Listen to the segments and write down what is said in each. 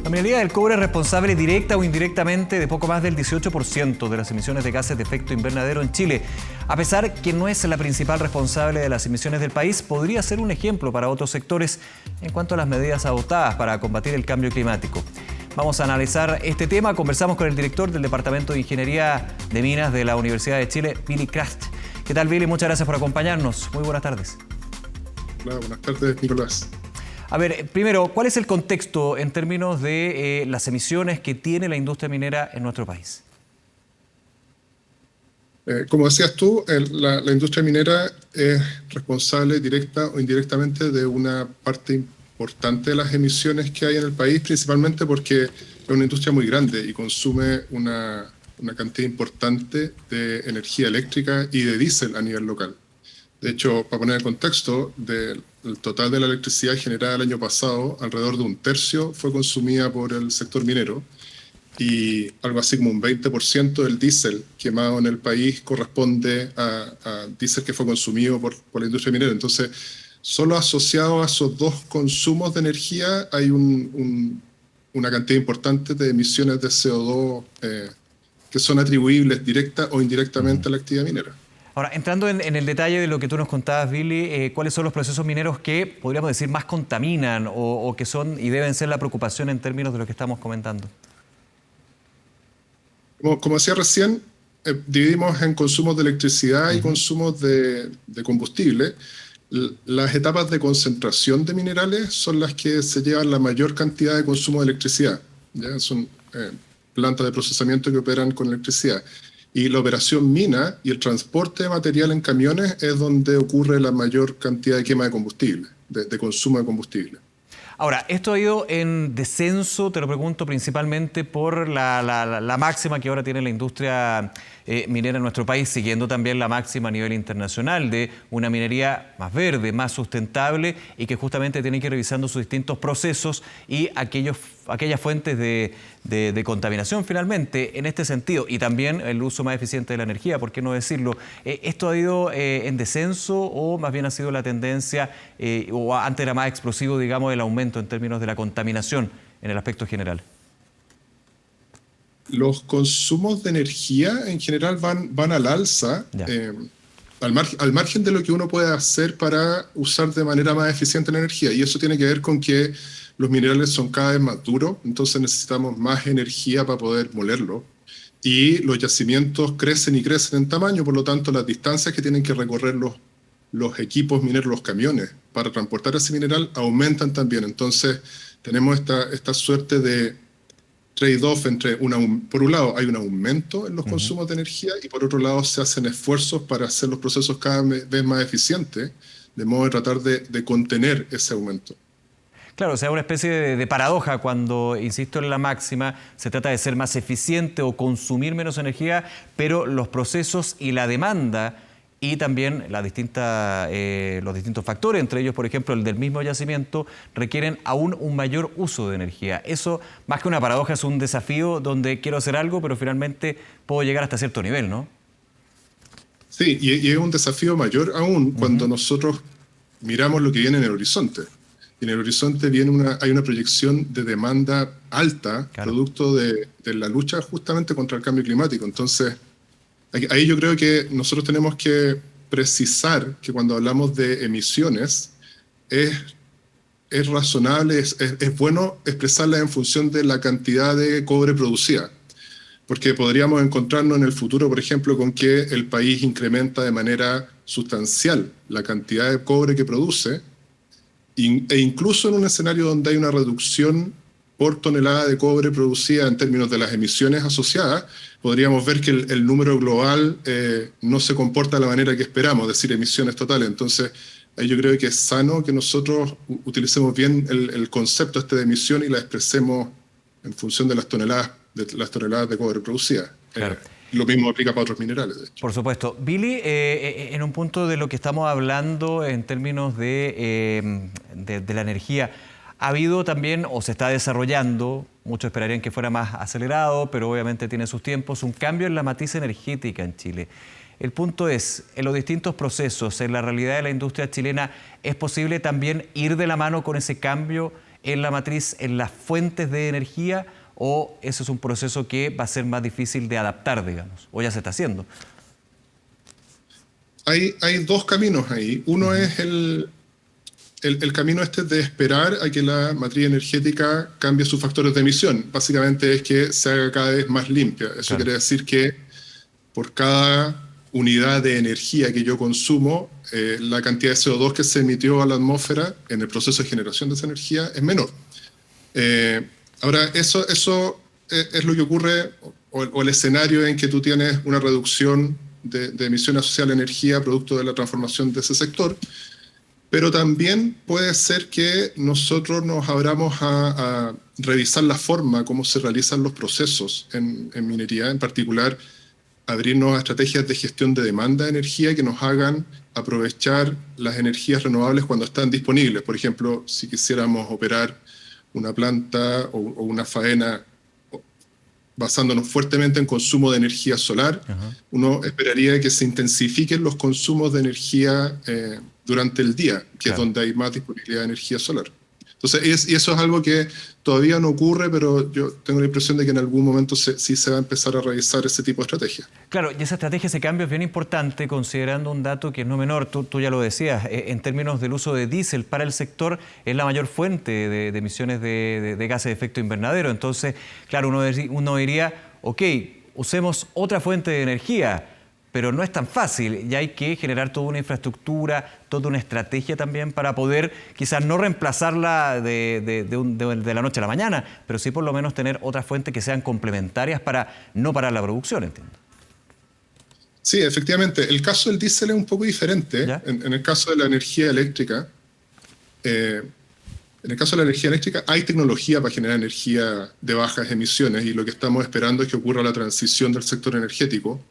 La minería del cobre es responsable directa o indirectamente de poco más del 18% de las emisiones de gases de efecto invernadero en Chile. A pesar que no es la principal responsable de las emisiones del país, podría ser un ejemplo para otros sectores en cuanto a las medidas adoptadas para combatir el cambio climático. Vamos a analizar este tema. Conversamos con el director del Departamento de Ingeniería de Minas de la Universidad de Chile, Billy Kraft. ¿Qué tal, Billy? Muchas gracias por acompañarnos. Muy buenas tardes. Hola, buenas tardes, Nicolás. A ver, primero, ¿cuál es el contexto en términos de las emisiones que tiene la industria minera en nuestro país? Como decías tú, la industria minera es responsable directa o indirectamente de una parte importante de las emisiones que hay en el país, principalmente porque es una industria muy grande y consume una cantidad importante de energía eléctrica y de diésel a nivel local. De hecho, para poner en contexto, del total de la electricidad generada el año pasado, alrededor de un tercio fue consumida por el sector minero y algo así como un 20% del diésel quemado en el país corresponde a diésel que fue consumido por la industria minera. Entonces, solo asociado a esos dos consumos de energía hay una cantidad importante de emisiones de CO2 que son atribuibles directa o indirectamente a la actividad minera. Ahora, entrando en el detalle de lo que tú nos contabas, Billy, ¿cuáles son los procesos mineros que, podríamos decir, más contaminan o que son y deben ser la preocupación en términos de lo que estamos comentando? Como decía recién, dividimos en consumos de electricidad y consumos de combustible. Las etapas de concentración de minerales son las que se llevan la mayor cantidad de consumo de electricidad. ¿Ya? Son plantas de procesamiento que operan con electricidad. Y la operación mina y el transporte de material en camiones es donde ocurre la mayor cantidad de quema de combustible, de consumo de combustible. Ahora, esto ha ido en descenso, te lo pregunto, principalmente por la máxima que ahora tiene la industria minera en nuestro país, siguiendo también la máxima a nivel internacional de una minería más verde, más sustentable y que justamente tiene que ir revisando sus distintos procesos y aquellas fuentes de contaminación finalmente en este sentido, y también el uso más eficiente de la energía, ¿por qué no decirlo? ¿Esto ha ido en descenso o más bien ha sido la tendencia o antes era más explosivo, digamos, el aumento en términos de la contaminación en el aspecto general? Los consumos de energía en general van al alza, al margen de lo que uno puede hacer para usar de manera más eficiente la energía. Y eso tiene que ver con que los minerales son cada vez más duros, entonces necesitamos más energía para poder molerlo. Y los yacimientos crecen y crecen en tamaño, por lo tanto las distancias que tienen que recorrer los equipos mineros, los camiones, para transportar ese mineral aumentan también. Entonces tenemos esta suerte de trade-off entre, por un lado hay un aumento en los consumos de energía y por otro lado se hacen esfuerzos para hacer los procesos cada vez más eficientes, de modo de tratar de contener ese aumento. Claro, o sea, una especie de paradoja cuando, insisto en la máxima, se trata de ser más eficiente o consumir menos energía, pero los procesos y la demanda y también los distintos factores, entre ellos, por ejemplo, el del mismo yacimiento, requieren aún un mayor uso de energía. Eso, más que una paradoja, es un desafío donde quiero hacer algo, pero finalmente puedo llegar hasta cierto nivel, ¿no? Sí, y es un desafío mayor aún cuando nosotros miramos lo que viene en el horizonte. En el horizonte hay una proyección de demanda alta, claro, producto de la lucha justamente contra el cambio climático. Entonces, ahí yo creo que nosotros tenemos que precisar que cuando hablamos de emisiones, es razonable, es bueno expresarlas en función de la cantidad de cobre producida. Porque podríamos encontrarnos en el futuro, por ejemplo, con que el país incrementa de manera sustancial la cantidad de cobre que produce, e incluso en un escenario donde hay una reducción por tonelada de cobre producida en términos de las emisiones asociadas, podríamos ver que el número global no se comporta de la manera que esperamos, es decir, emisiones totales. Entonces, ahí yo creo que es sano que nosotros utilicemos bien el concepto de emisión y la expresemos en función de las toneladas de cobre producidas. Claro. Lo mismo aplica para otros minerales, de hecho. Por supuesto. Billy, en un punto de lo que estamos hablando en términos de la energía, ha habido también, o se está desarrollando, muchos esperarían que fuera más acelerado, pero obviamente tiene sus tiempos, un cambio en la matriz energética en Chile. El punto es, en los distintos procesos, en la realidad de la industria chilena, ¿es posible también ir de la mano con ese cambio en la matriz, en las fuentes de energía, o eso es un proceso que va a ser más difícil de adaptar, digamos, o ya se está haciendo? Hay dos caminos ahí. Uno es el camino de esperar a que la matriz energética cambie sus factores de emisión. Básicamente es que se haga cada vez más limpia. Eso quiere decir que por cada unidad de energía que yo consumo, la cantidad de CO2 que se emitió a la atmósfera en el proceso de generación de esa energía es menor. Ahora, eso es lo que ocurre, o el escenario en que tú tienes una reducción de emisión asociada a la energía producto de la transformación de ese sector, pero también puede ser que nosotros nos abramos a revisar la forma como se realizan los procesos en minería, en particular abrirnos a estrategias de gestión de demanda de energía que nos hagan aprovechar las energías renovables cuando están disponibles. Por ejemplo, si quisiéramos operar una planta o una faena basándonos fuertemente en consumo de energía solar, uno esperaría que se intensifiquen los consumos de energía durante el día, que es donde hay más disponibilidad de energía solar. Entonces, y eso es algo que todavía no ocurre, pero yo tengo la impresión de que en algún momento sí se va a empezar a revisar ese tipo de estrategias. Claro, y esa estrategia, ese cambio es bien importante, considerando un dato que es no menor, tú ya lo decías, en términos del uso de diésel para el sector, es la mayor fuente de emisiones de gases de efecto invernadero. Entonces, claro, uno diría, ok, usemos otra fuente de energía, pero no es tan fácil y hay que generar toda una infraestructura, toda una estrategia también para poder quizás no reemplazarla de la noche a la mañana, pero sí por lo menos tener otras fuentes que sean complementarias para no parar la producción, entiendo. Sí, efectivamente. El caso del diésel es un poco diferente. En el caso de la energía eléctrica, hay tecnología para generar energía de bajas emisiones y lo que estamos esperando es que ocurra la transición del sector energético.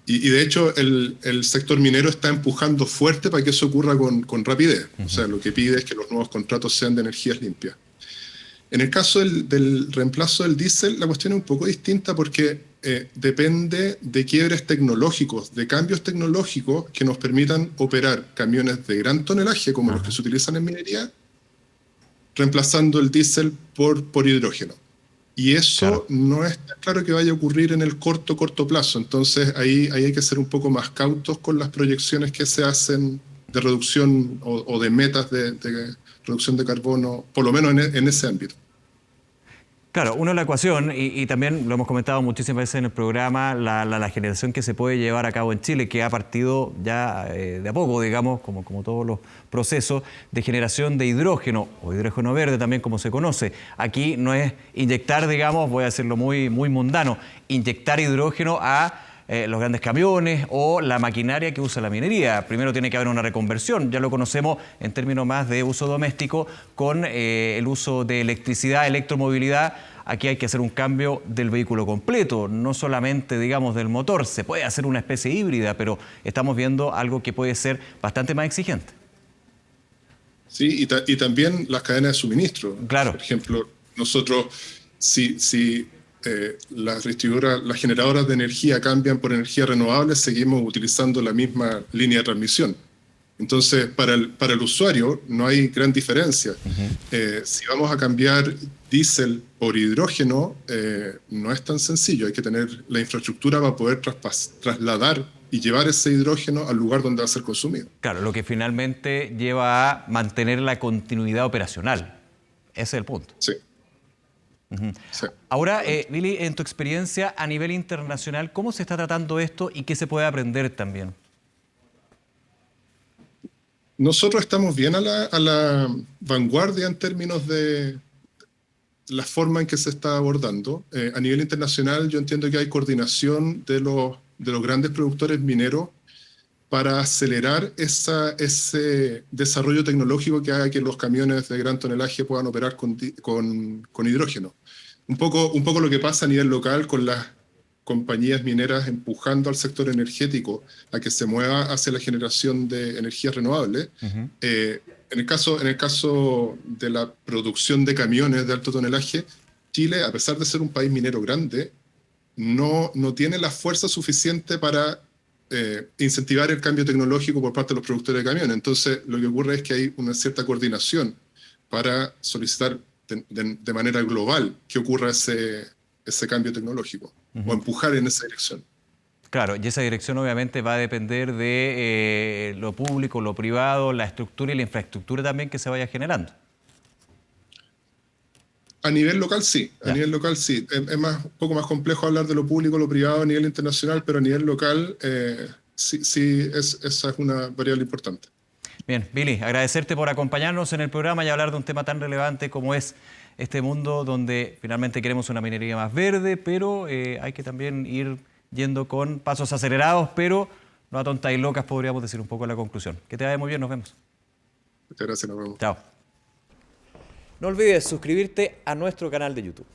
Y de hecho el sector minero está empujando fuerte para que eso ocurra con rapidez. O sea, lo que pide es que los nuevos contratos sean de energías limpias. En el caso del reemplazo del diésel, la cuestión es un poco distinta porque depende de quiebres tecnológicos, de cambios tecnológicos que nos permitan operar camiones de gran tonelaje, como los que se utilizan en minería, reemplazando el diésel por hidrógeno. Y eso no es tan claro que vaya a ocurrir en el corto plazo. Entonces ahí hay que ser un poco más cautos con las proyecciones que se hacen de reducción o de metas de reducción de carbono, por lo menos en ese ámbito. Claro, uno es la ecuación y también lo hemos comentado muchísimas veces en el programa, la generación que se puede llevar a cabo en Chile, que ha partido ya de a poco, digamos, como todos los procesos de generación de hidrógeno, o hidrógeno verde también como se conoce. Aquí no es inyectar, digamos, voy a decirlo muy mundano, inyectar hidrógeno a los grandes camiones o la maquinaria que usa la minería. Primero tiene que haber una reconversión, ya lo conocemos en términos más de uso doméstico, con el uso de electricidad, electromovilidad. Aquí hay que hacer un cambio del vehículo completo, no solamente, digamos, del motor. Se puede hacer una especie híbrida, pero estamos viendo algo que puede ser bastante más exigente. Sí, y también las cadenas de suministro. Claro. Por ejemplo, nosotros, si las generadoras de energía cambian por energía renovable, seguimos utilizando la misma línea de transmisión. Entonces, para el usuario no hay gran diferencia. Si vamos a cambiar diésel por hidrógeno, no es tan sencillo. Hay que tener la infraestructura para poder trasladar y llevar ese hidrógeno al lugar donde va a ser consumido. Claro, lo que finalmente lleva a mantener la continuidad operacional. Ese es el punto. Sí. Sí. Ahora, Billy, en tu experiencia a nivel internacional, ¿cómo se está tratando esto y qué se puede aprender también? Nosotros estamos bien a la vanguardia en términos de la forma en que se está abordando. A nivel internacional, yo entiendo que hay coordinación de los grandes productores mineros para acelerar ese desarrollo tecnológico que haga que los camiones de gran tonelaje puedan operar con hidrógeno. Un poco lo que pasa a nivel local con las compañías mineras empujando al sector energético a que se mueva hacia la generación de energías renovables. En el caso de la producción de camiones de alto tonelaje, Chile, a pesar de ser un país minero grande, no tiene la fuerza suficiente para incentivar el cambio tecnológico por parte de los productores de camiones. Entonces, lo que ocurre es que hay una cierta coordinación para solicitar de manera global que ocurra ese cambio tecnológico o empujar en esa dirección. Claro, y esa dirección obviamente va a depender de lo público, lo privado, la estructura y la infraestructura también que se vaya generando. A nivel local sí, a nivel local sí. Es un poco más complejo hablar de lo público, lo privado a nivel internacional, pero a nivel local sí esa es una variable importante. Bien, Billy, agradecerte por acompañarnos en el programa y hablar de un tema tan relevante como es este mundo donde finalmente queremos una minería más verde, pero hay que también ir yendo con pasos acelerados, pero no a tontas y locas, podríamos decir un poco la conclusión. Que te vaya muy bien, nos vemos. Muchas gracias, nos vemos. Chao. No olvides suscribirte a nuestro canal de YouTube.